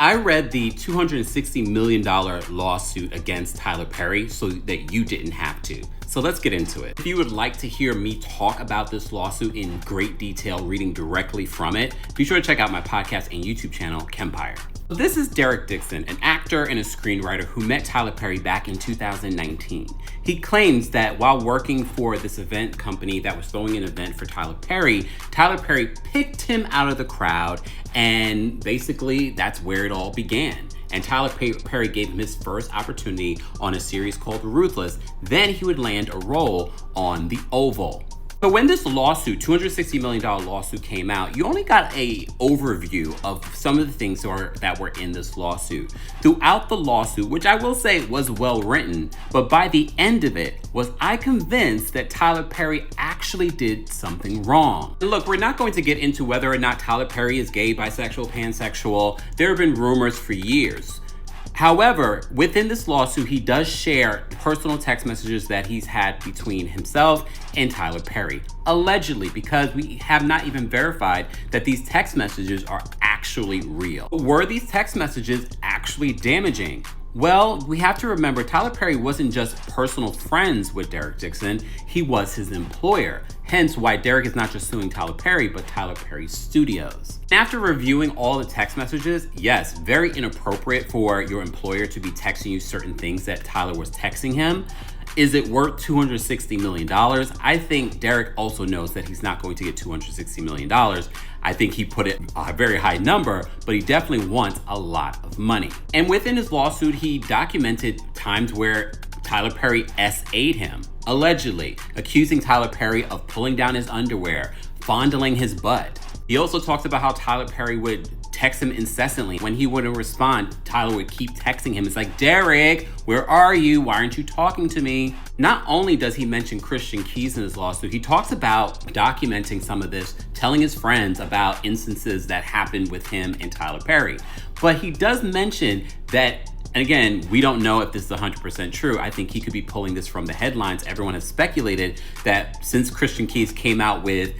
I read the $260 million lawsuit against Tyler Perry so that you didn't have to. So let's get into it. If you would like to hear me talk about this lawsuit in great detail, reading directly from it, be sure to check out my podcast and YouTube channel, Kempire. This is Derek Dixon, an actor and a screenwriter who met Tyler Perry back in 2019. He claims that while working for this event company that was throwing an event for Tyler Perry picked him out of the crowd, and basically that's where it all began. And Tyler Perry gave him his first opportunity on a series called Ruthless. Then he would land a role on The Oval. So when this lawsuit, $260 million lawsuit came out, you only got a overview of some of the things that were in this lawsuit. Throughout the lawsuit, which I will say was well written, but by the end of it, was I convinced that Tyler Perry actually did something wrong. And look, we're not going to get into whether or not Tyler Perry is gay, bisexual, pansexual. There have been rumors for years. However, within this lawsuit, he does share personal text messages that he's had between himself and Tyler Perry, allegedly, because we have not even verified that these text messages are actually real. Were these text messages actually damaging? Well, we have to remember Tyler Perry wasn't just personal friends with Derek Dixon, he was his employer. Hence why Derek is not just suing Tyler Perry, but Tyler Perry Studios. After reviewing all the text messages, yes, very inappropriate for your employer to be texting you certain things that Tyler was texting him. Is it worth $260 million? I think Derek also knows that he's not going to get $260 million. I think he put it a very high number, but he definitely wants a lot of money. And within his lawsuit, he documented times where Tyler Perry SA'd him, allegedly accusing Tyler Perry of pulling down his underwear, fondling his butt. He also talked about how Tyler Perry would text him incessantly. When he wouldn't respond, Tyler would keep texting him. It's like, Derek, where are you? Why aren't you talking to me? Not only does he mention Christian Keys in his lawsuit, he talks about documenting some of this, telling his friends about instances that happened with him and Tyler Perry. But he does mention that, and again, we don't know if this is 100% true. I think he could be pulling this from the headlines. Everyone has speculated that since Christian Keys came out with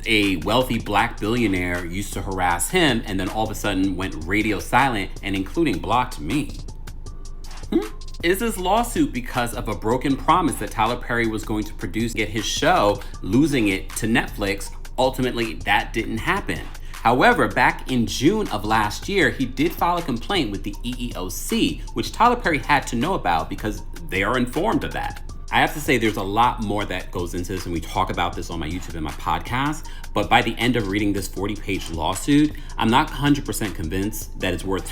a wealthy black billionaire used to harass him and then all of a sudden went radio silent and including blocked me. Is this lawsuit because of a broken promise that Tyler Perry was going to produce, get his show, losing it to Netflix? Ultimately, that didn't happen. However, back in June of last year, he did file a complaint with the EEOC, which Tyler Perry had to know about because they are informed of that. I have to say there's a lot more that goes into this, and we talk about this on my YouTube and my podcast, but by the end of reading this 40-page lawsuit, I'm not 100% convinced that it's worth